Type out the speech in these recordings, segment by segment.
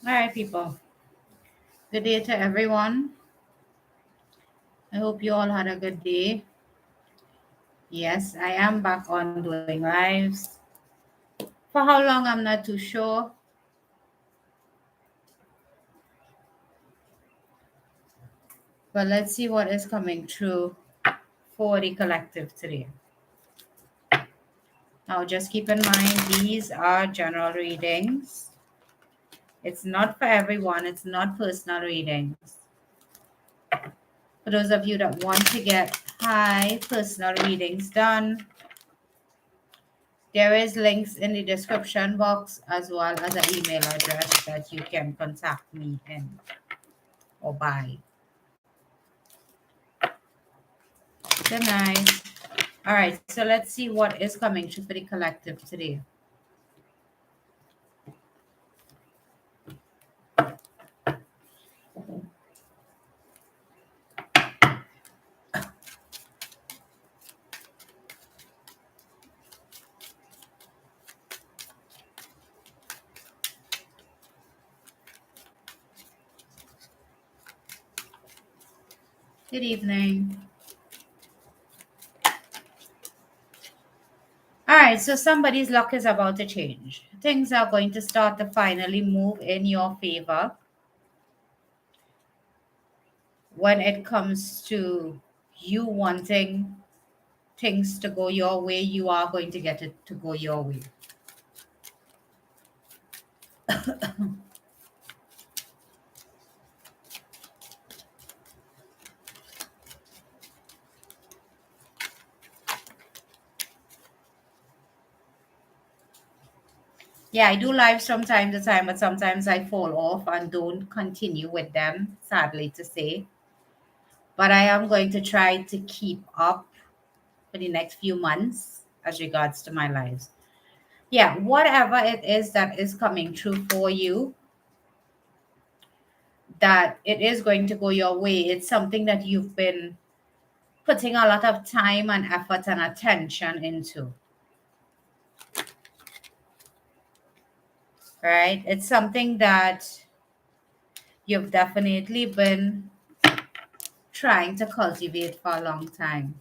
All right, people. Good day to everyone. I hope you all had a good day. Yes, I am back on doing lives. For how long, I'm not too sure. But let's see what is coming through for the collective today. Now, just keep in mind, these are general readings. It's not for everyone. It's not personal readings. For those of you that want to get high personal readings done, there is links in the description box as well as an email address that you can contact me in or by. Good night. All right, so let's see what is coming through for the collective today. Good evening. All right, so somebody's luck is about to change. Things are going to start to finally move in your favor when it comes to you wanting things to go your way. You are going to get it to go your way. Yeah, I do lives from time to time, but sometimes I fall off and don't continue with them, sadly to say. But I am going to try to keep up for the next few months as regards to my lives. Yeah, whatever it is that is coming true for you, that it is going to go your way. It's something that you've been putting a lot of time and effort and attention into, right? It's something that you've definitely been trying to cultivate for a long time.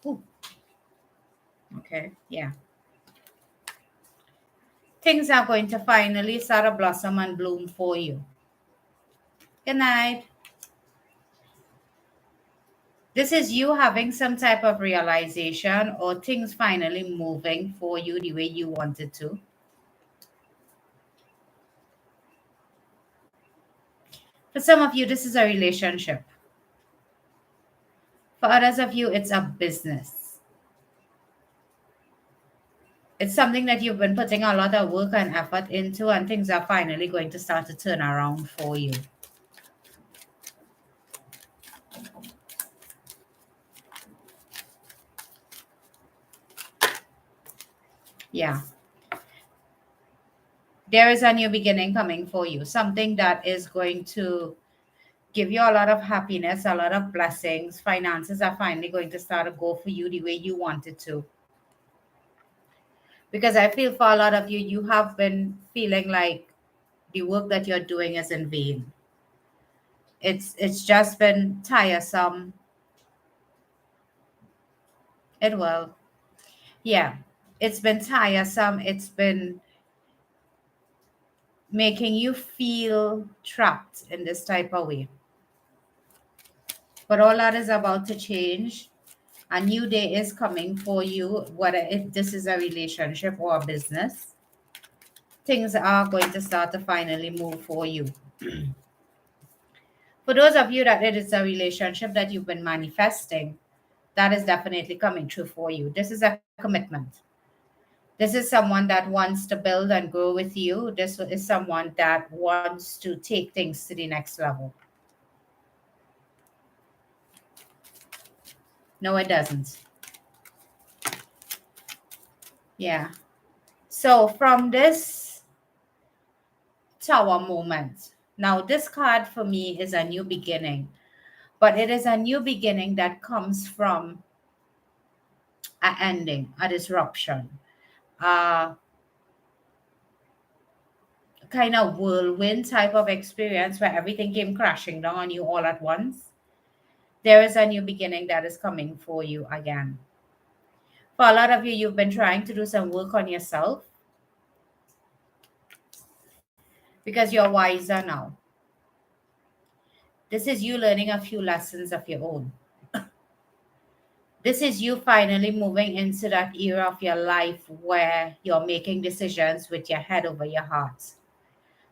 Ooh, okay, yeah. Things are going to finally start to blossom and bloom for you. Good night. This is you having some type of realization or things finally moving for you the way you wanted to. For some of you, this is a relationship. For others of you, it's a business. It's something that you've been putting a lot of work and effort into, and things are finally going to start to turn around for you. Yeah. There is a new beginning coming for you, something that is going to give you a lot of happiness, a lot of blessings. Finances are finally going to start to go for you the way you want it to. Because I feel for a lot of you, you have been feeling like the work that you're doing is in vain. It's just been tiresome. It will. Yeah. It's been tiresome. It's been making you feel trapped in this type of way. But all that is about to change. A new day is coming for you, whether if this is a relationship or a business. Things are going to start to finally move for you. For those of you that it is a relationship that you've been manifesting, that is definitely coming true for you. This is a commitment. This is someone that wants to build and grow with you. This is someone that wants to take things to the next level. No, it doesn't. Yeah. So from this tower moment, now this card for me is a new beginning, but it is a new beginning that comes from an ending, a disruption. Uh, kind of whirlwind type of experience where everything came crashing down on you all at once, there is a new beginning that is coming for you again. For a lot of you, you've been trying to do some work on yourself because you're wiser now. This is you learning a few lessons of your own. This is you finally moving into that era of your life where you're making decisions with your head over your heart.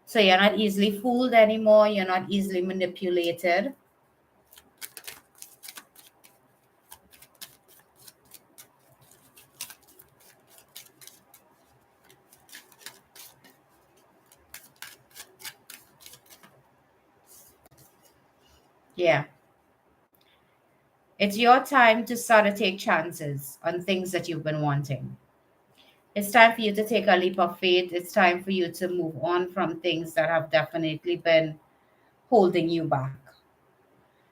So you're not easily fooled anymore, you're not easily manipulated. Yeah. It's your time to start to take chances on things that you've been wanting. It's time for you to take a leap of faith. It's time for you to move on from things that have definitely been holding you back.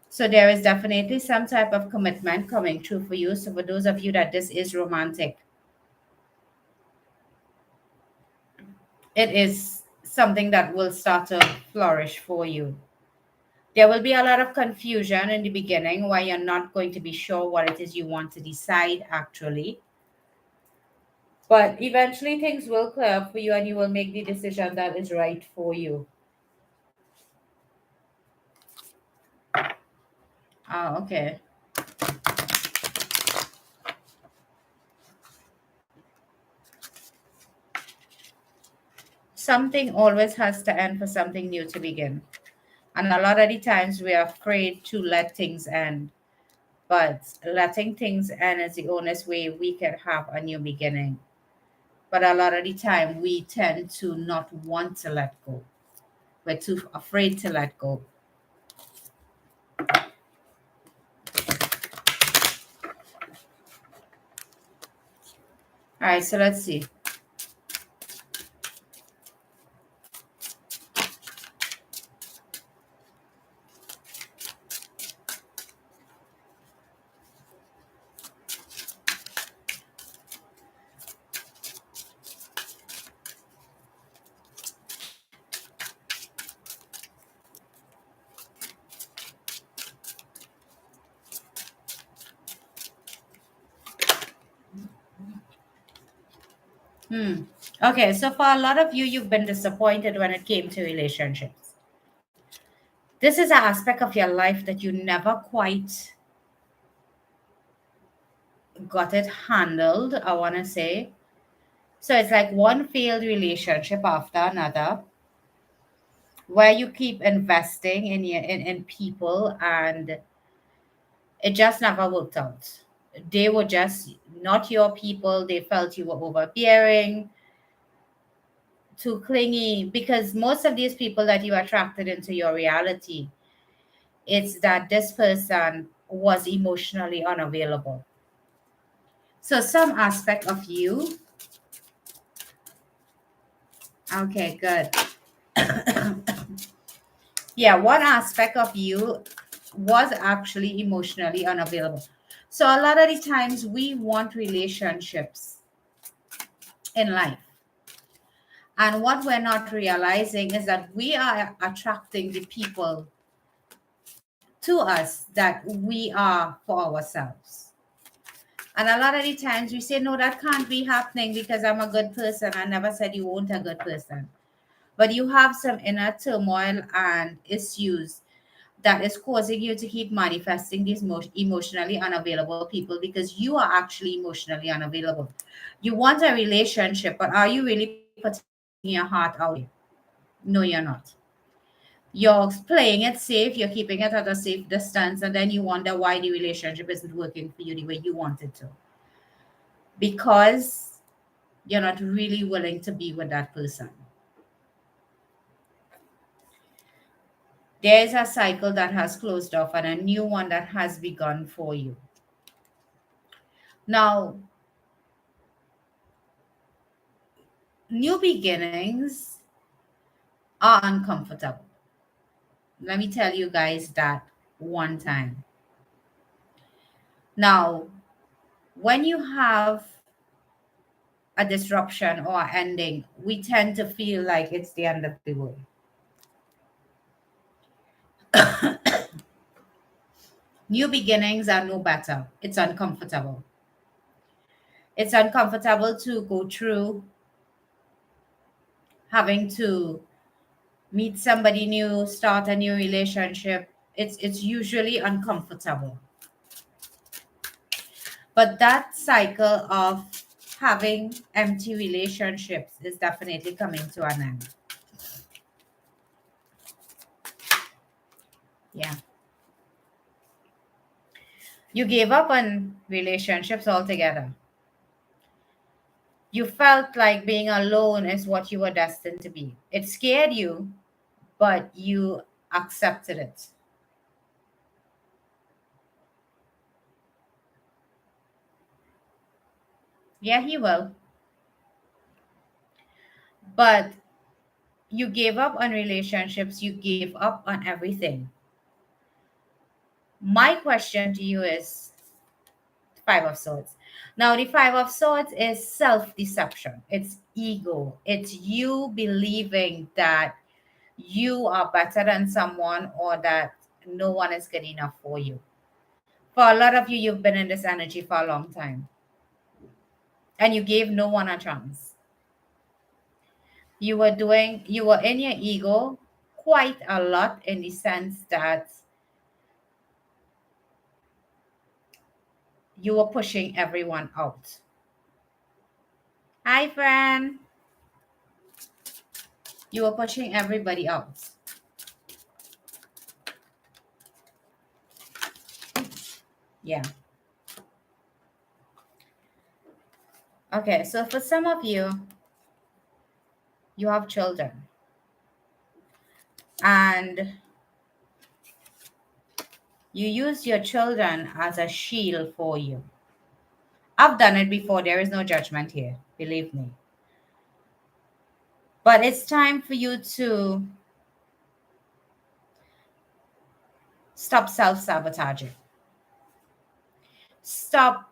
So there is definitely some type of commitment coming true for you. So for those of you that this is romantic, it is something that will start to flourish for you. There will be a lot of confusion in the beginning where you're not going to be sure what it is you want to decide actually. But eventually things will clear up for you and you will make the decision that is right for you. Ah, okay. Something always has to end for something new to begin. And a lot of the times we are afraid to let things end. But letting things end is the honest way we can have a new beginning. But a lot of the time we tend to not want to let go. We're too afraid to let go. All right, so let's see. Okay, so for a lot of you, you've been disappointed when it came to relationships. This is an aspect of your life that you never quite got it handled, I want to say. So it's like one failed relationship after another where you keep investing in people and it just never worked out. They were just not your people. They felt you were overbearing, too clingy, because most of these people that you attracted into your reality, it's that this person was emotionally unavailable. So some aspect of you, okay, good. Yeah, one aspect of you was actually emotionally unavailable. So a lot of the times we want relationships in life. And what we're not realizing is that we are attracting the people to us that we are for ourselves. And a lot of the times we say, no, that can't be happening because I'm a good person. I never said you weren't a good person. But you have some inner turmoil and issues that is causing you to keep manifesting these emotionally unavailable people because you are actually emotionally unavailable. You want a relationship, but are you really putting your heart out there? No, you're not. You're playing it safe, you're keeping it at a safe distance, and then you wonder why the relationship isn't working for you the way you want it to. Because you're not really willing to be with that person. There is a cycle that has closed off and a new one that has begun for you. Now, new beginnings are uncomfortable. Let me tell you guys that one time. Now, when you have a disruption or ending, we tend to feel like it's the end of the world. New beginnings are no better. It's uncomfortable. It's uncomfortable to go through having to meet somebody new, start a new relationship. It's usually uncomfortable. But that cycle of having empty relationships is definitely coming to an end. Yeah. You gave up on relationships altogether. You felt like being alone is what you were destined to be. It scared you, but you accepted it. Yeah, he will. But you gave up on relationships, you gave up on everything. My question to you is Five of Swords. Now, the Five of Swords is self deception, it's ego, it's you believing that you are better than someone or that no one is good enough for you. For a lot of you, you've been in this energy for a long time and you gave no one a chance. You were in your ego quite a lot in the sense that you were pushing everyone out. Hi, friend. You were pushing everybody out. Yeah. Okay, so for some of you, you have children and you use your children as a shield for you. I've done it before. There is no judgment here, believe me. But it's time for you to stop self sabotaging. Stop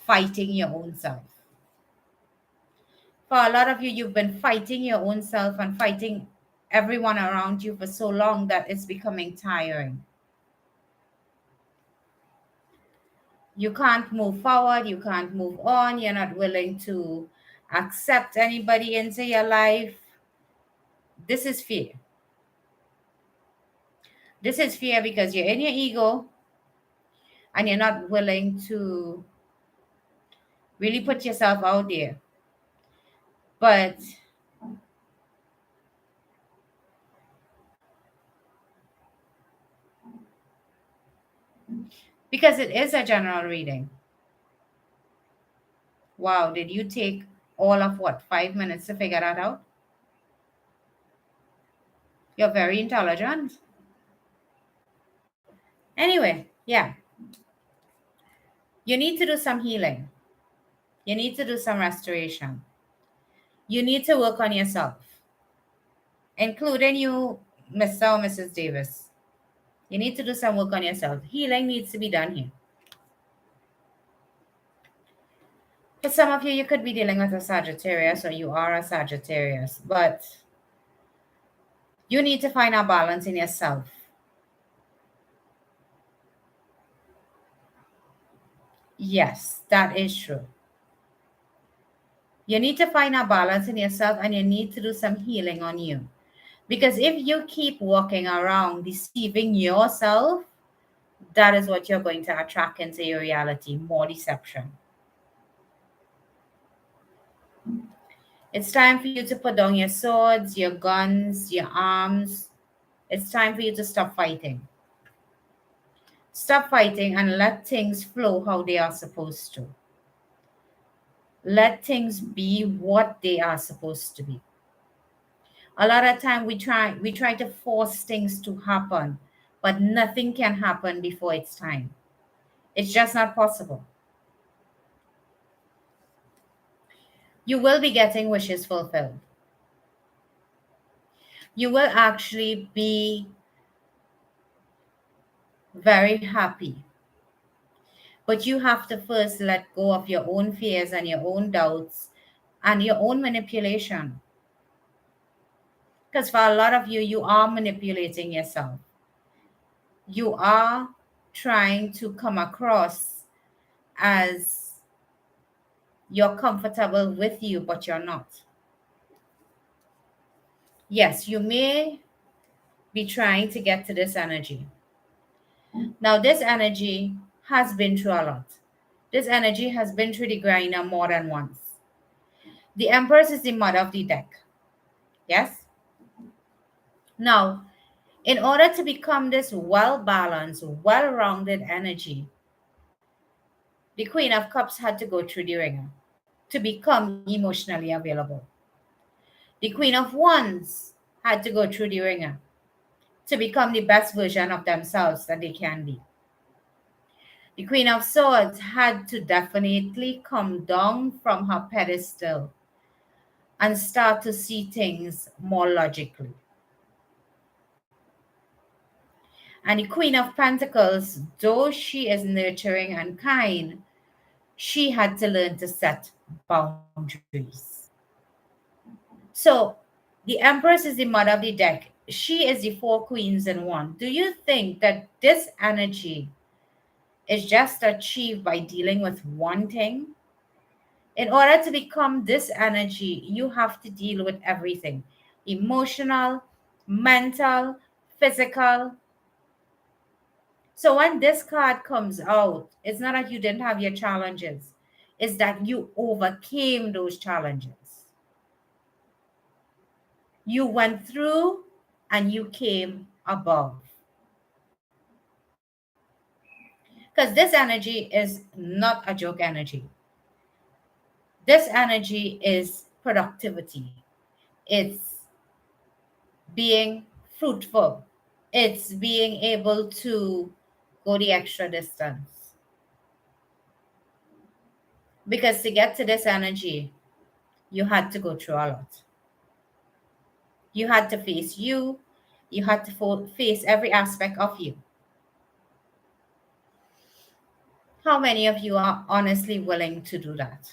fighting your own self. For a lot of you, you've been fighting your own self and fighting everyone around you for so long that it's becoming tiring. You can't move forward, you can't move on, you're not willing to accept anybody into your life. This is fear. This is fear because you're in your ego and you're not willing to really put yourself out there. But because it is a general reading. Wow, did you take all of what, 5 minutes to figure that out? You're very intelligent. Anyway, yeah. You need to do some healing. You need to do some restoration. You need to work on yourself, including you, Mr. or Mrs. Davis. You need to do some work on yourself. Healing needs to be done here. For some of you, you could be dealing with a Sagittarius or you are a Sagittarius, but you need to find a balance in yourself. Yes, that is true. You need to find a balance in yourself and you need to do some healing on you. Because if you keep walking around deceiving yourself, that is what you're going to attract into your reality, more deception. It's time for you to put down your swords, your guns, your arms. It's time for you to stop fighting. Stop fighting and let things flow how they are supposed to. Let things be what they are supposed to be. A lot of time we try to force things to happen, but nothing can happen before it's time. It's just not possible. You will be getting wishes fulfilled. You will actually be very happy But you have to first let go of your own fears and your own doubts and your own manipulation. Because for a lot of you, you are manipulating yourself. You are trying to come across as you're comfortable with you, but you're not. Yes, you may be trying to get to this energy. Now, this energy has been through a lot. This energy has been through the grinder more than once. The Empress is the mother of the deck. Yes? Now, in order to become this well balanced, well rounded energy, the Queen of Cups had to go through the ringer to become emotionally available. The Queen of Wands had to go through the ringer to become the best version of themselves that they can be. The Queen of Swords had to definitely come down from her pedestal and start to see things more logically. And the Queen of Pentacles, though she is nurturing and kind, she had to learn to set boundaries. So, the Empress is the mother of the deck. She is the four queens in one. Do you think that this energy is just achieved by dealing with one thing? In order to become this energy, you have to deal with everything: emotional, mental, physical. So when this card comes out, it's not that you didn't have your challenges, it's that you overcame those challenges. You went through and you came above. Because this energy is not a joke energy. This energy is productivity. It's being fruitful. It's being able to go the extra distance. Because to get to this energy, you had to go through a lot. You had to face you. You had to face every aspect of you. How many of you are honestly willing to do that?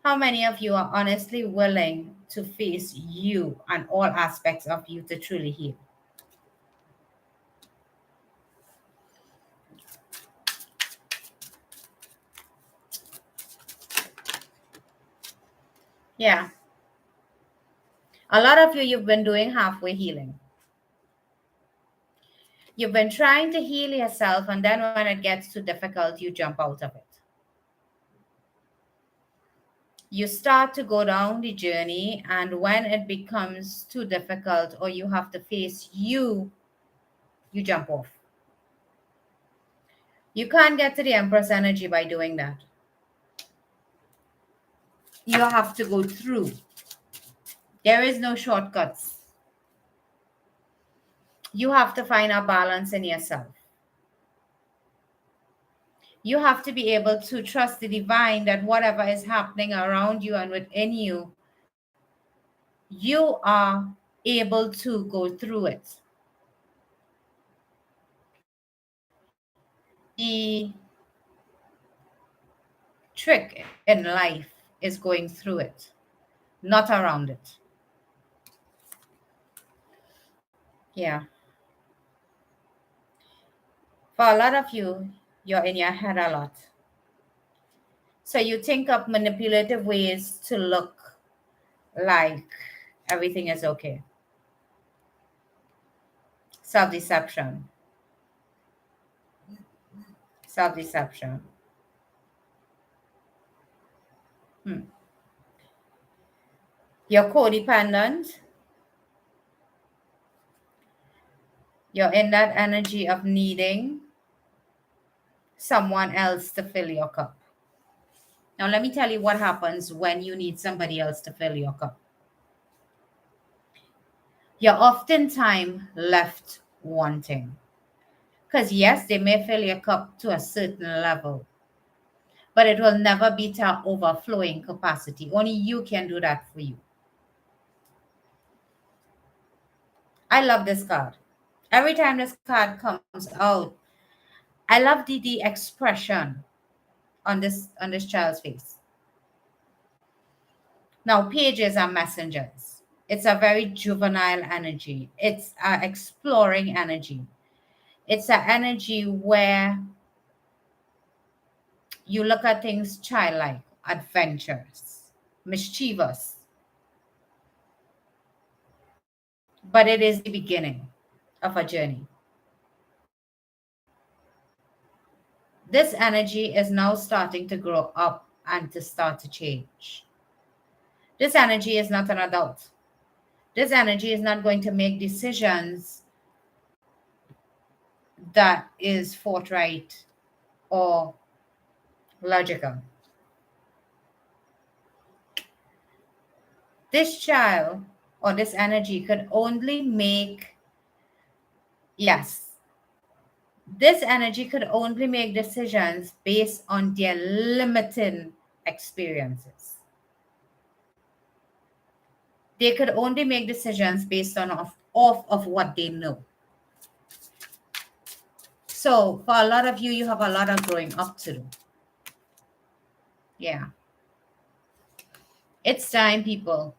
How many of you are honestly willing to face you and all aspects of you to truly heal? Yeah. A lot of you, you've been doing halfway healing. You've been trying to heal yourself, and then when it gets too difficult, you jump out of it. You start to go down the journey, and when it becomes too difficult or you have to face you, you jump off. You can't get to the Empress energy by doing that. You have to go through. There is no shortcuts. You have to find a balance in yourself. You have to be able to trust the divine that whatever is happening around you and within you, you are able to go through it. The trick in life is going through it, not around it. Yeah. For a lot of you, you're in your head a lot. So you think of manipulative ways to look like everything is okay. Self deception. Self deception. You're codependent. You're in that energy of needing someone else to fill your cup. Now, let me tell you what happens when you need somebody else to fill your cup. You're oftentimes left wanting. Because, yes, they may fill your cup to a certain level, but it will never be to overflowing capacity. Only you can do that for you. I love this card. Every time this card comes out, I love the expression on this child's face. Now, pages are messengers. It's a very juvenile energy. It's an exploring energy. It's an energy where you look at things childlike, adventurous, mischievous, but it is the beginning of a journey. This energy is now starting to grow up and to start to change. This energy is not an adult. This energy is not going to make decisions that is forthright or logical. This child or this energy could only make, yes, this energy could only make decisions based on their limited experiences. They could only make decisions based on off of what they know. So for a lot of you, you have a lot of growing up to do. Yeah. It's time, people.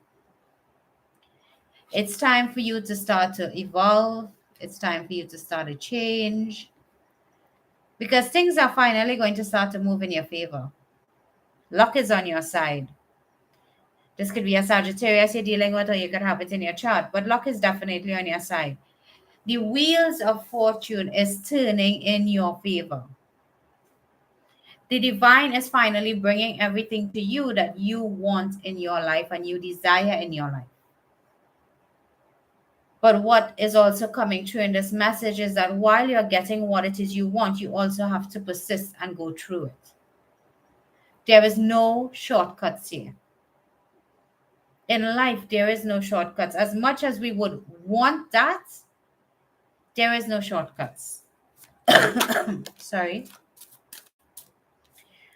It's time for you to start to evolve. It's time for you to start to change. Because things are finally going to start to move in your favor. Luck is on your side. This could be a Sagittarius you're dealing with, or you could have it in your chart, but luck is definitely on your side. The wheels of fortune is turning in your favor. The divine is finally bringing everything to you that you want in your life and you desire in your life. But what is also coming through in this message is that while you're getting what it is you want, you also have to persist and go through it. There is no shortcuts here. In life, there is no shortcuts. As much as we would want that, there is no shortcuts. Sorry.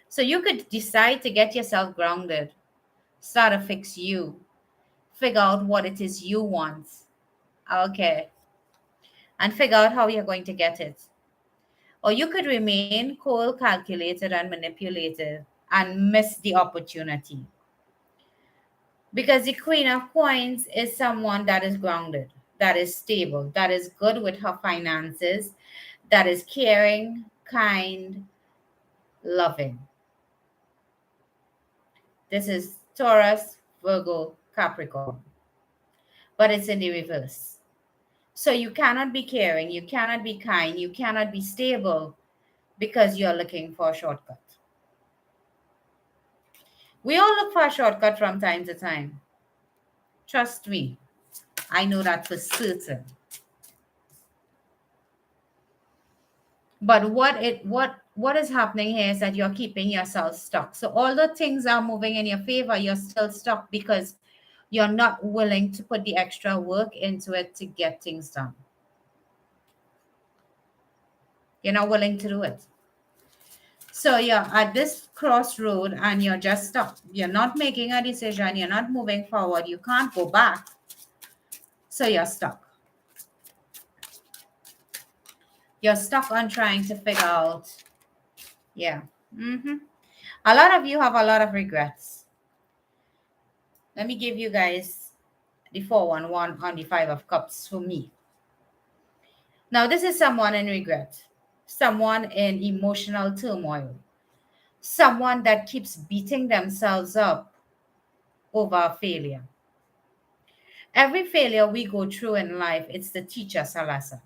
So you could decide to get yourself grounded, start to fix you, figure out what it is you want. Okay. And figure out how you're going to get it. Or you could remain cold, calculated, and manipulated and miss the opportunity. Because the Queen of Coins is someone that is grounded, that is stable, that is good with her finances, that is caring, kind, loving. This is Taurus, Virgo, Capricorn. But it's in the reverse. So you cannot be caring, you cannot be kind, you cannot be stable because you're looking for a shortcut. We all look for a shortcut from time to time. Trust me, I know that for certain. But what is happening here is that you're keeping yourself stuck. So although things are moving in your favor, you're still stuck because you're not willing to put the extra work into it to get things done. You're not willing to do it. So you're at this crossroad and you're just stuck. You're not making a decision. You're not moving forward. You can't go back. So you're stuck. You're stuck on trying to figure out. Yeah. A lot of you have a lot of regrets. Let me give you guys the 411 on the 5 of Cups for me. Now, this is someone in regret, someone in emotional turmoil, someone that keeps beating themselves up over a failure. Every failure we go through in life, it's to teach us a lesson.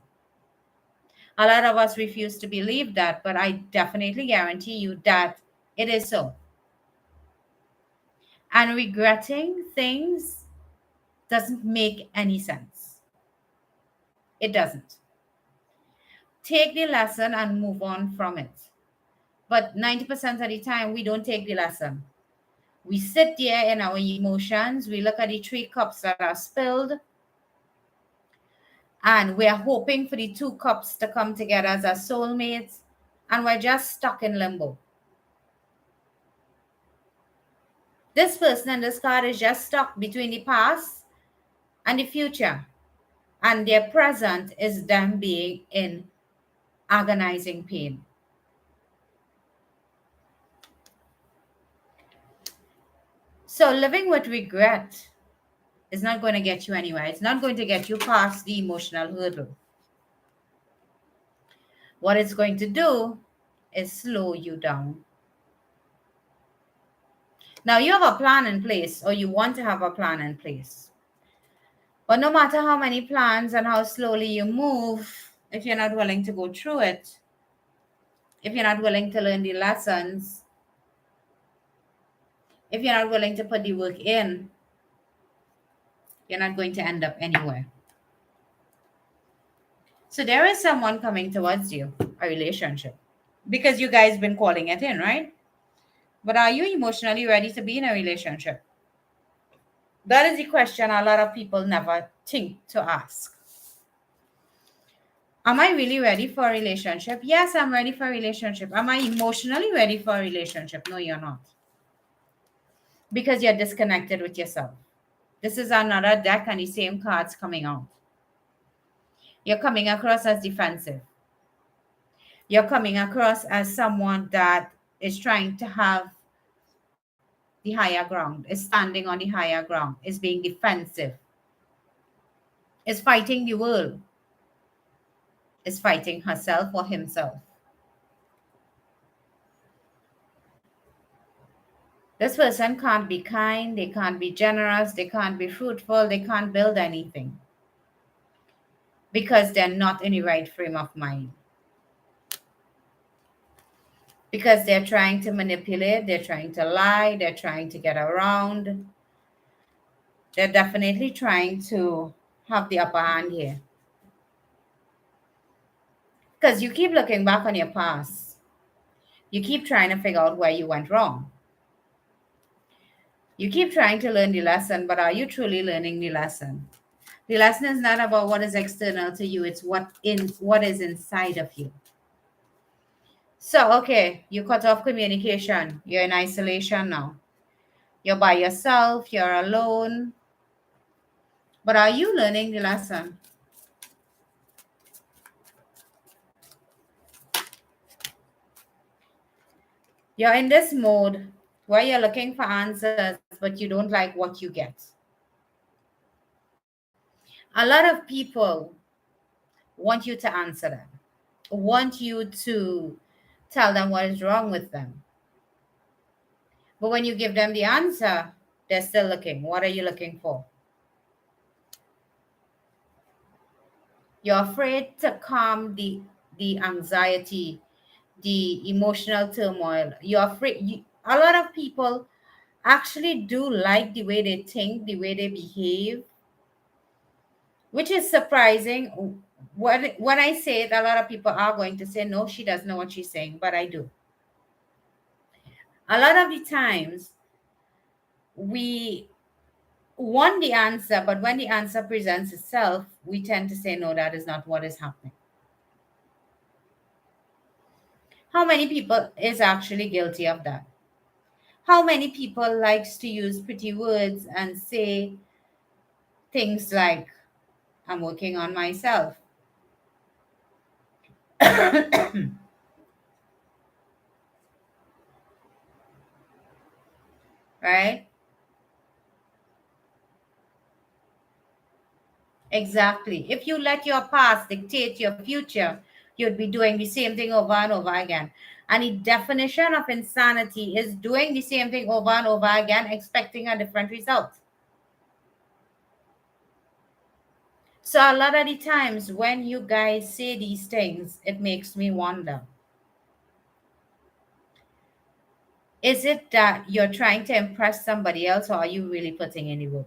A lot of us refuse to believe that, but I definitely guarantee you that it is so. And regretting things doesn't make any sense. It doesn't. Take the lesson and move on from it. But 90% of the time, we don't take the lesson. We sit there in our emotions. We look at the 3 cups that are spilled. And we're hoping for the 2 cups to come together as our soulmates. And we're just stuck in limbo. This person in this card is just stuck between the past and the future. And their present is them being in agonizing pain. So living with regret is not going to get you anywhere. It's not going to get you past the emotional hurdle. What it's going to do is slow you down. Now, you have a plan in place, or you want to have a plan in place. But no matter how many plans and how slowly you move, if you're not willing to go through it, if you're not willing to learn the lessons, if you're not willing to put the work in, you're not going to end up anywhere. So there is someone coming towards you, a relationship, because you guys been calling it in, right? But are you emotionally ready to be in a relationship? That is the question a lot of people never think to ask. Am I really ready for a relationship? Yes, I'm ready for a relationship. Am I emotionally ready for a relationship? No, you're not. Because you're disconnected with yourself. This is another deck and the same cards coming out. You're coming across as defensive. You're coming across as someone that is trying to have the higher ground, is standing on the higher ground, is being defensive, is fighting the world, is fighting herself or himself. This person can't be kind, they can't be generous, they can't be fruitful, they can't build anything because they're not in the right frame of mind. Because they're trying to manipulate, they're trying to lie, they're trying to get around. They're definitely trying to have the upper hand here. Because you keep looking back on your past, you keep trying to figure out where you went wrong. You keep trying to learn the lesson, but are you truly learning the lesson? The lesson is not about what is external to you, it's what is inside of you. So, okay, you cut off communication. You're in isolation now. You're by yourself, you're alone. But are you learning the lesson? You're in this mode where you're looking for answers, but you don't like what you get. A lot of people want you to answer them, want you to tell them what is wrong with them. But when you give them the answer, they're still looking. What are you looking for? You're afraid to calm the anxiety, the emotional turmoil. You're afraid. A lot of people actually do like the way they think, the way they behave, which is surprising. When I say it, a lot of people are going to say, no, she doesn't know what she's saying, but I do. A lot of the times, we want the answer, but when the answer presents itself, we tend to say, no, that is not what is happening. How many people is actually guilty of that? How many people likes to use pretty words and say things like, I'm working on myself? Right? Exactly. If you let your past dictate your future, you'd be doing the same thing over and over again. And the definition of insanity is doing the same thing over and over again, expecting a different result. So, a lot of the times when you guys say these things, it makes me wonder, is it that you're trying to impress somebody else, or are you really putting in the work?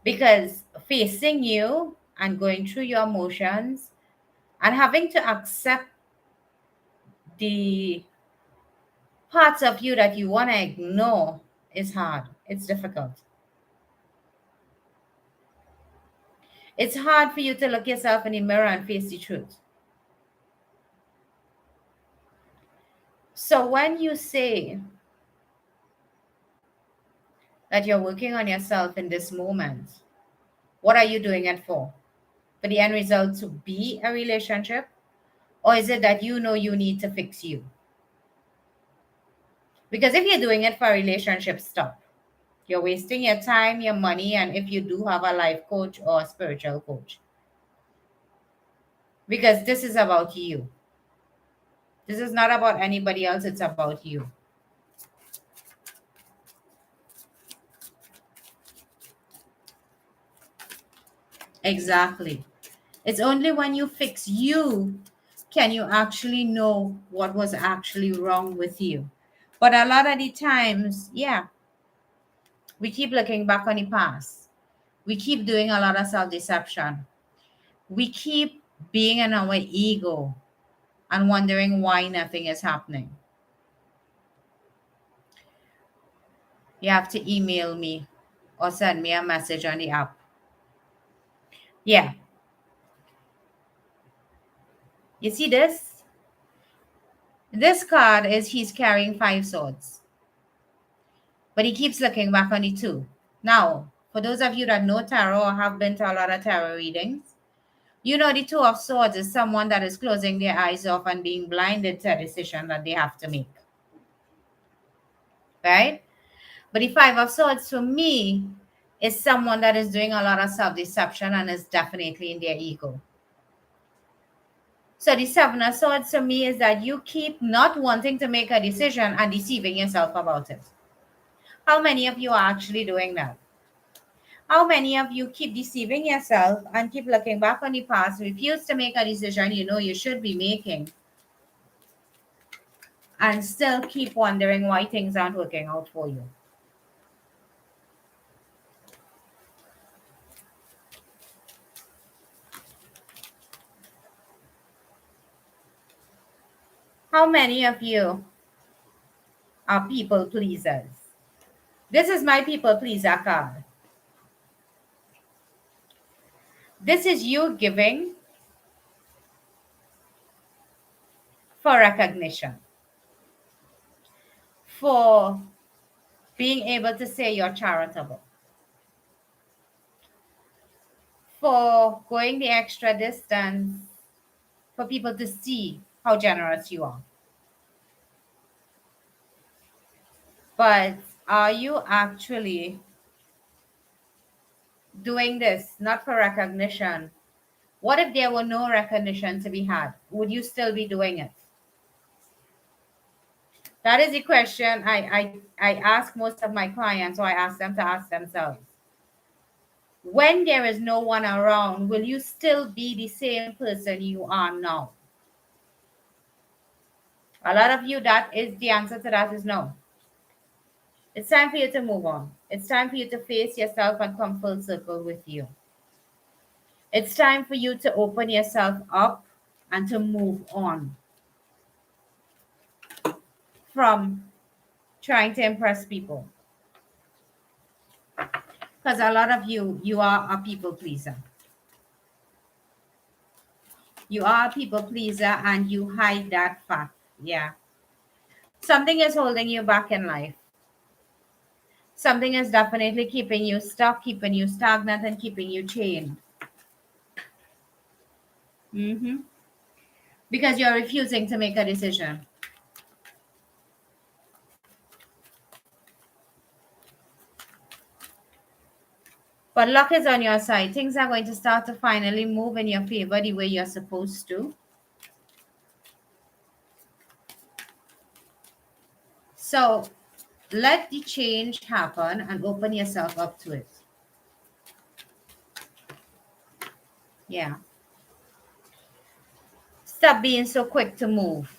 Because facing you and going through your emotions and having to accept the parts of you that you want to ignore is hard. It's difficult. It's hard for you to look yourself in the mirror and face the truth. So when you say that you're working on yourself in this moment, what are you doing it for? For the end result to be a relationship? Or is it that you know you need to fix you? Because if you're doing it for a relationship, stop. You're wasting your time, your money, and if you do have a life coach or a spiritual coach. Because this is about you. This is not about anybody else, it's about you. Exactly. It's only when you fix you can you actually know what was actually wrong with you. But a lot of the times, yeah, we keep looking back on the past. We keep doing a lot of self deception. We keep being in our ego and wondering why nothing is happening. You have to email me or send me a message on the app. Yeah. You see this? This card is he's carrying 5 swords, but he keeps looking back on the 2. Now, for those of you that know tarot or have been to a lot of tarot readings, you know the 2 of Swords is someone that is closing their eyes off and being blinded to a decision that they have to make. Right? But the 5 of Swords for me is someone that is doing a lot of self-deception and is definitely in their ego. So the 7 of Swords for me is that you keep not wanting to make a decision and deceiving yourself about it. How many of you are actually doing that? How many of you keep deceiving yourself and keep looking back on the past, refuse to make a decision you know you should be making, and still keep wondering why things aren't working out for you? How many of you are people pleasers? This is my people pleaser card. This is you giving for recognition, for being able to say you're charitable, for going the extra distance for people to see how generous you are. But are you actually doing this not for recognition? What if there were no recognition to be had? Would you still be doing it? That is the question I ask most of my clients, or I ask them to ask themselves. When there is no one around, will you still be the same person you are now? A lot of you, that is the answer to that is no. It's time for you to move on. It's time for you to face yourself and come full circle with you. It's time for you to open yourself up and to move on from trying to impress people. Because a lot of you, you are a people pleaser. You are a people pleaser and you hide that fact. Yeah. Something is holding you back in life. Something is definitely keeping you stuck, keeping you stagnant, and keeping you chained. Because you're refusing to make a decision. But luck is on your side. Things are going to start to finally move in your favor the way you're supposed to. So let the change happen and open yourself up to it. Yeah. Stop being so quick to move.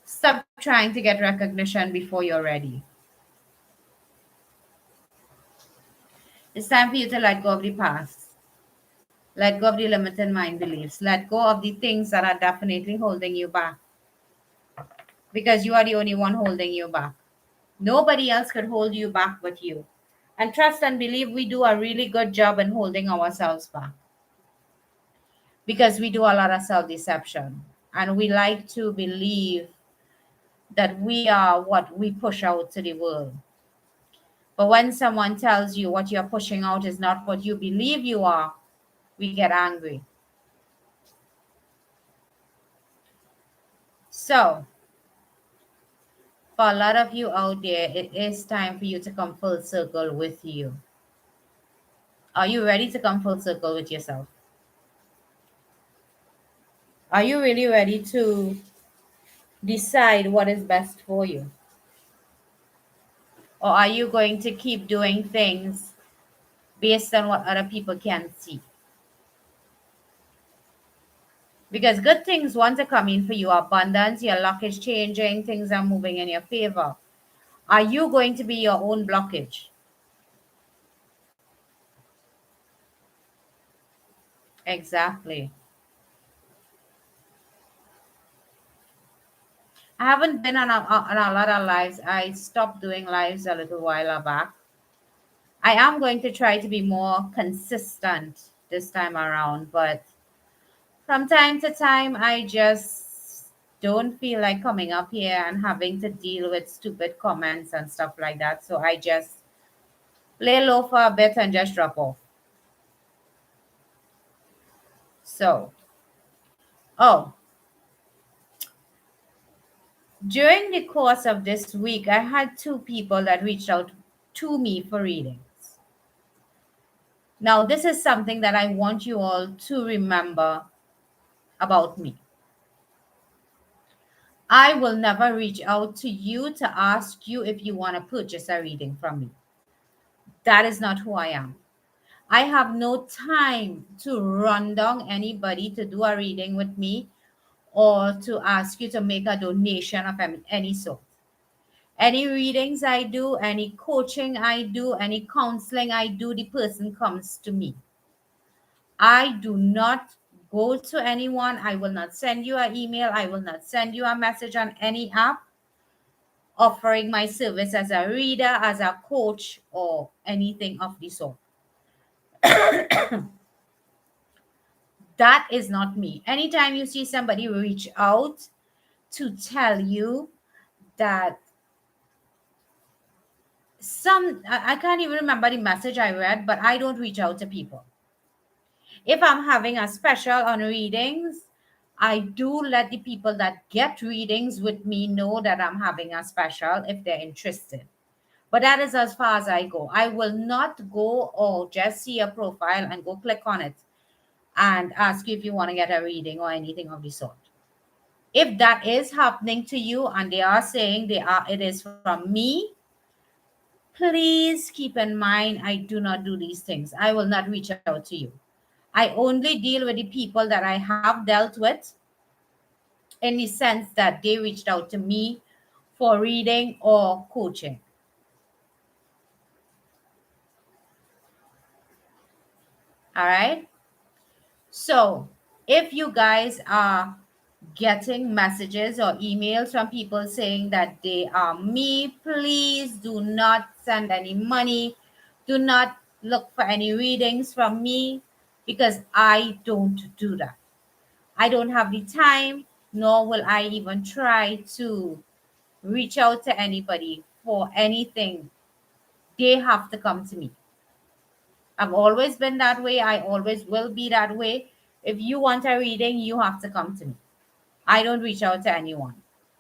Stop trying to get recognition before you're ready. It's time for you to let go of the past. Let go of the limited mind beliefs. Let go of the things that are definitely holding you back. Because you are the only one holding you back. Nobody else could hold you back but you. And trust and believe we do a really good job in holding ourselves back. Because we do a lot of self deception. And we like to believe that we are what we push out to the world. But when someone tells you what you're pushing out is not what you believe you are, we get angry. So, For a lot of you out there, it is time for you to come full circle with you. Are you ready to come full circle with yourself? Are you really ready to decide what is best for you? Or are you going to keep doing things based on what other people can see? Because good things want to come in for you. Abundance, your luck is changing, things are moving in your favor. Are you going to be your own blockage? Exactly. I haven't been on a lot of lives. I stopped doing lives a little while back. I am going to try to be more consistent this time around, but from time to time, I just don't feel like coming up here and having to deal with stupid comments and stuff like that. So I just lay low for a bit and just drop off. So, oh, during the course of this week, I had two people that reached out to me for readings. Now, this is something that I want you all to remember about me. I will never reach out to you to ask you if you want to purchase a reading from me. That is not who I am. I have no time to run down anybody to do a reading with me or to ask you to make a donation of any sort. Any readings I do, any coaching I do, any counseling I do, the person comes to me. I do not go to anyone. I will not send you an email. I will not send you a message on any app offering my service as a reader, as a coach, or anything of the sort. That is not me. Anytime you see somebody reach out to tell you that I can't even remember the message I read, but I don't reach out to people. If I'm having a special on readings, I do let the people that get readings with me know that I'm having a special if they're interested. But that is as far as I go. I will not go or just see a profile and go click on it and ask you if you want to get a reading or anything of the sort. If that is happening to you and they are saying it is from me, please keep in mind I do not do these things. I will not reach out to you. I only deal with the people that I have dealt with in the sense that they reached out to me for reading or coaching. All right. So if you guys are getting messages or emails from people saying that they are me, please do not send any money. Do not look for any readings from me because I don't do that. I don't have the time, nor will I even try to reach out to anybody for anything. They have to come to me. I've always been that way. I always will be that way. If you want a reading, you have to come to me. I don't reach out to anyone.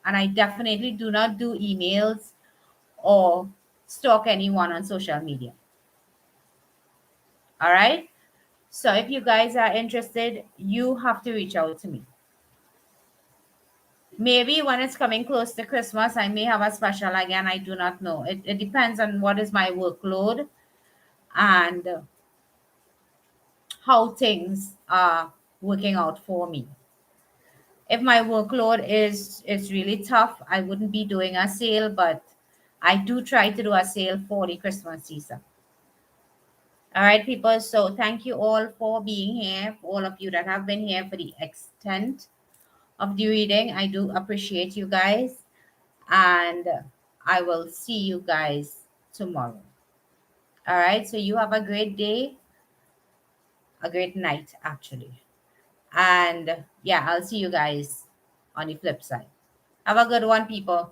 And I definitely do not do emails or stalk anyone on social media. All right. So if you guys are interested, you have to reach out to me. Maybe when it's coming close to Christmas, I may have a special again. I do not know. It depends on what is my workload and how things are working out for me. If my workload is really tough, I wouldn't be doing a sale, but I do try to do a sale for the Christmas season. All right, people. So thank you all for being here. For all of you that have been here for the extent of the reading, I do appreciate you guys. And I will see you guys tomorrow. All right. So you have a great day, a great night, actually. And yeah, I'll see you guys on the flip side. Have a good one, people.